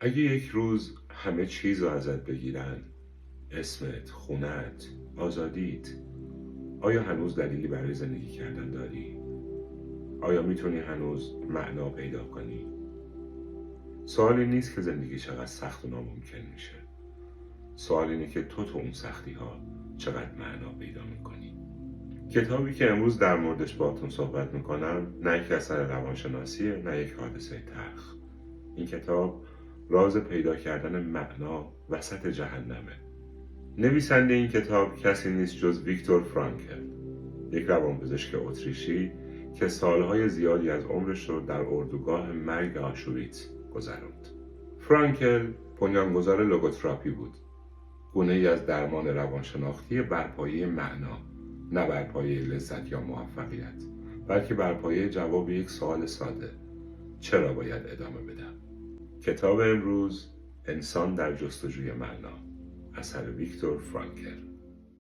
اگه یک روز همه چیز رو ازت بگیرن، اسمت، خونت، آزادیت، آیا هنوز دلیلی برای زندگی کردن داری؟ آیا میتونی هنوز معنا پیدا کنی؟ سوال این نیست که زندگی چقدر سخت و ناممکن میشه. سوال اینه که تو اون سختی ها چقدر معنا پیدا میکنی. کتابی که امروز در موردش باهاتون صحبت میکنم نه یک اثر روانشناسیه، نه یک حادثه تلخ. این کتاب راز پیدا کردن معنا وسط جهنمه. نویسنده این کتاب کسی نیست جز ویکتور فرانکل، یک روانپزشک اتریشی که سالهای زیادی از عمرش رو در اردوگاه مرگ آشویتس گذروند. فرانکل بنیانگذار لوگوتراپی بود، گونه‌ای از درمان روانشناختی بر پایه معنا، نه بر پایه لذت یا موفقیت، بلکه بر پایه جواب یک سوال ساده: چرا باید ادامه بدم؟ کتاب امروز: انسان در جستجوی معنا، اثر ویکتور فرانکل.